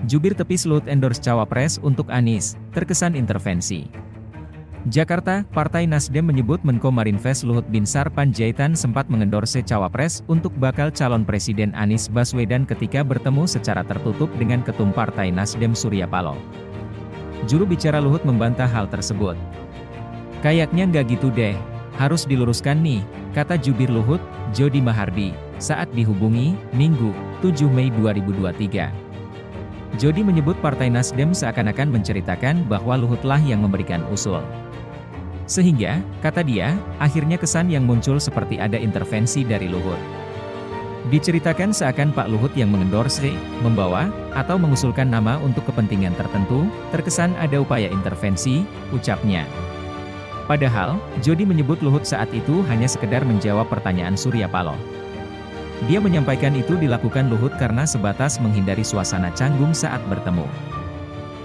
Jubir tepis Luhut endorse cawapres untuk Anies, terkesan intervensi. Jakarta, Partai Nasdem menyebut Menko Marinvest Luhut Binsar Panjaitan sempat mengendorse cawapres untuk bakal calon Presiden Anies Baswedan ketika bertemu secara tertutup dengan Ketum Partai Nasdem Surya Paloh. Juru bicara Luhut membantah hal tersebut. "Kayaknya nggak gitu deh, harus diluruskan nih," kata jubir Luhut, Jody Mahardi, saat dihubungi, Minggu, 7 Mei 2023. Jody menyebut Partai Nasdem seakan-akan menceritakan bahwa Luhutlah yang memberikan usul. Sehingga, kata dia, akhirnya kesan yang muncul seperti ada intervensi dari Luhut. Diceritakan seakan Pak Luhut yang mengendorse, membawa, atau mengusulkan nama untuk kepentingan tertentu, terkesan ada upaya intervensi, ucapnya. Padahal, Jody menyebut Luhut saat itu hanya sekedar menjawab pertanyaan Surya Paloh. Dia menyampaikan itu dilakukan Luhut karena sebatas menghindari suasana canggung saat bertemu.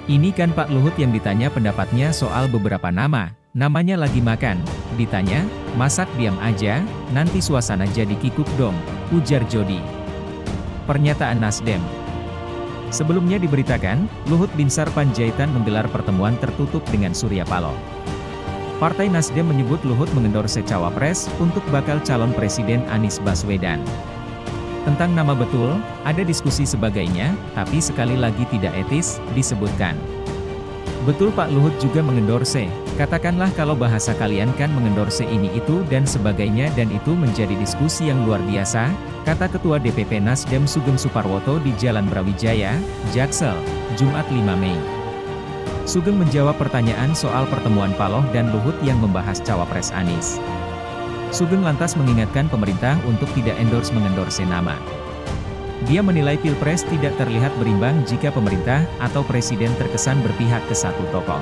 "Ini kan Pak Luhut yang ditanya pendapatnya soal beberapa nama, namanya lagi makan," ditanya, "masak diam aja, nanti suasana jadi kikuk dong," ujar Jody. Pernyataan Nasdem. Sebelumnya diberitakan, Luhut Binsar Panjaitan menggelar pertemuan tertutup dengan Surya Paloh. Partai Nasdem menyebut Luhut mengendorse cawapres untuk bakal calon Presiden Anies Baswedan. Tentang nama betul, ada diskusi sebagainya, tapi sekali lagi tidak etis, disebutkan. "Betul Pak Luhut juga mengendorse, katakanlah kalau bahasa kalian kan mengendorse ini itu dan sebagainya dan itu menjadi diskusi yang luar biasa," kata Ketua DPP Nasdem Sugeng Suparwoto di Jalan Brawijaya, Jaksel, Jumat 5 Mei. Sugeng menjawab pertanyaan soal pertemuan Paloh dan Luhut yang membahas cawapres Anies. Sugeng lantas mengingatkan pemerintah untuk tidak mengendorse nama. Dia menilai Pilpres tidak terlihat berimbang jika pemerintah atau presiden terkesan berpihak ke satu tokoh.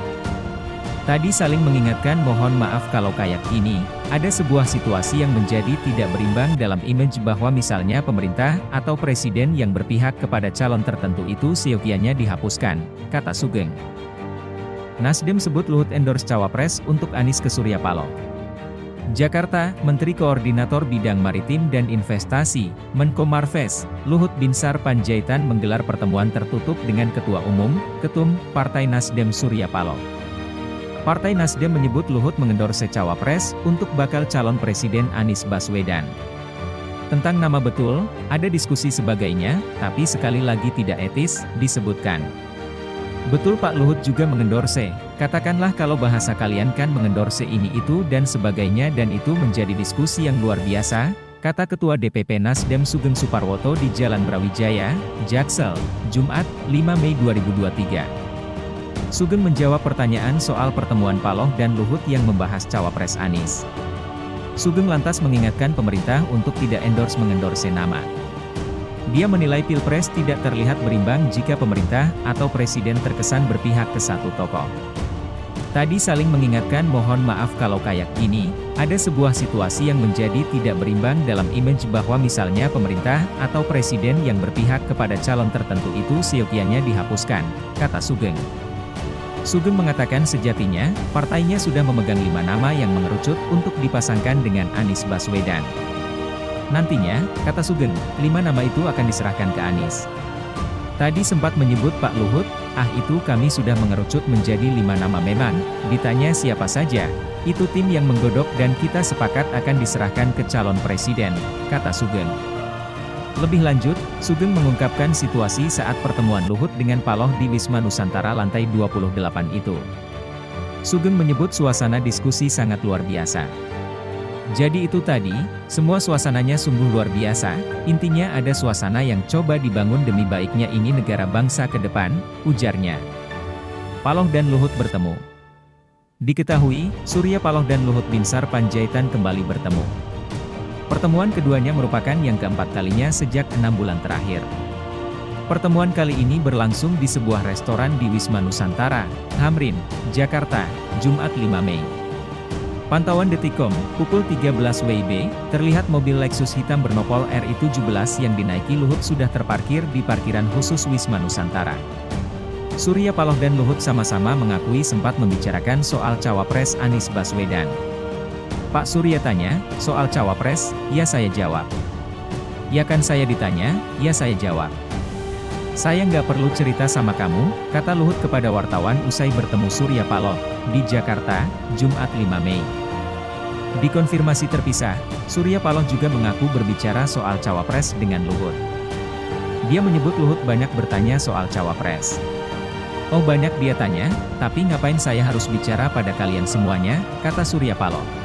Tadi saling mengingatkan mohon maaf kalau kayak ini, ada sebuah situasi yang menjadi tidak berimbang dalam image bahwa misalnya pemerintah atau presiden yang berpihak kepada calon tertentu itu seyogianya dihapuskan, kata Sugeng. Nasdem sebut Luhut endorse cawapres untuk Anies ke Surya Paloh. Jakarta, Menteri Koordinator Bidang Maritim dan Investasi, Menko Marves, Luhut Binsar Panjaitan menggelar pertemuan tertutup dengan Ketua Umum, Ketum, Partai Nasdem Surya Paloh. Partai Nasdem menyebut Luhut mengendorse cawapres untuk bakal calon Presiden Anies Baswedan. Tentang nama betul, ada diskusi sebagainya, tapi sekali lagi tidak etis, disebutkan. "Betul Pak Luhut juga mengendorse, katakanlah kalau bahasa kalian kan mengendorse ini itu dan sebagainya dan itu menjadi diskusi yang luar biasa," kata Ketua DPP Nasdem Sugeng Suparwoto di Jalan Brawijaya, Jaksel, Jumat, 5 Mei 2023. Sugeng menjawab pertanyaan soal pertemuan Paloh dan Luhut yang membahas cawapres Anies. Sugeng lantas mengingatkan pemerintah untuk tidak mengendorse nama. Dia menilai Pilpres tidak terlihat berimbang jika pemerintah atau presiden terkesan berpihak ke satu tokoh. Tadi saling mengingatkan mohon maaf kalau kayak gini, ada sebuah situasi yang menjadi tidak berimbang dalam image bahwa misalnya pemerintah atau presiden yang berpihak kepada calon tertentu itu seyogianya dihapuskan, kata Sugeng. Sugeng mengatakan sejatinya, partainya sudah memegang 5 nama yang mengerucut untuk dipasangkan dengan Anies Baswedan. Nantinya, kata Sugeng, 5 nama itu akan diserahkan ke Anies. Tadi sempat menyebut Pak Luhut, itu kami sudah mengerucut menjadi 5 nama memang, ditanya siapa saja, itu tim yang menggodok dan kita sepakat akan diserahkan ke calon presiden, kata Sugeng. Lebih lanjut, Sugeng mengungkapkan situasi saat pertemuan Luhut dengan Paloh di Wisma Nusantara lantai 28 itu. Sugeng menyebut suasana diskusi sangat luar biasa. Jadi itu tadi, semua suasananya sungguh luar biasa, intinya ada suasana yang coba dibangun demi baiknya ini negara bangsa ke depan, ujarnya. Paloh dan Luhut bertemu. Diketahui, Surya Paloh dan Luhut Binsar Panjaitan kembali bertemu. Pertemuan keduanya merupakan yang keempat kalinya sejak 6 bulan terakhir. Pertemuan kali ini berlangsung di sebuah restoran di Wisma Nusantara, Tamrin, Jakarta, Jumat 5 Mei. Pantauan Detikcom, pukul 13 WIB, terlihat mobil Lexus hitam bernopol RI17 yang dinaiki Luhut sudah terparkir di parkiran khusus Wisma Nusantara. Surya Paloh dan Luhut sama-sama mengakui sempat membicarakan soal cawapres Anies Baswedan. Pak Surya tanya, soal cawapres, ya saya jawab. Ya kan saya ditanya, ya saya jawab. Saya nggak perlu cerita sama kamu, kata Luhut kepada wartawan usai bertemu Surya Paloh di Jakarta, Jumat 5 Mei. Dikonfirmasi terpisah, Surya Paloh juga mengaku berbicara soal cawapres dengan Luhut. Dia menyebut Luhut banyak bertanya soal cawapres. "Oh banyak dia tanya, tapi ngapain saya harus bicara pada kalian semuanya," kata Surya Paloh.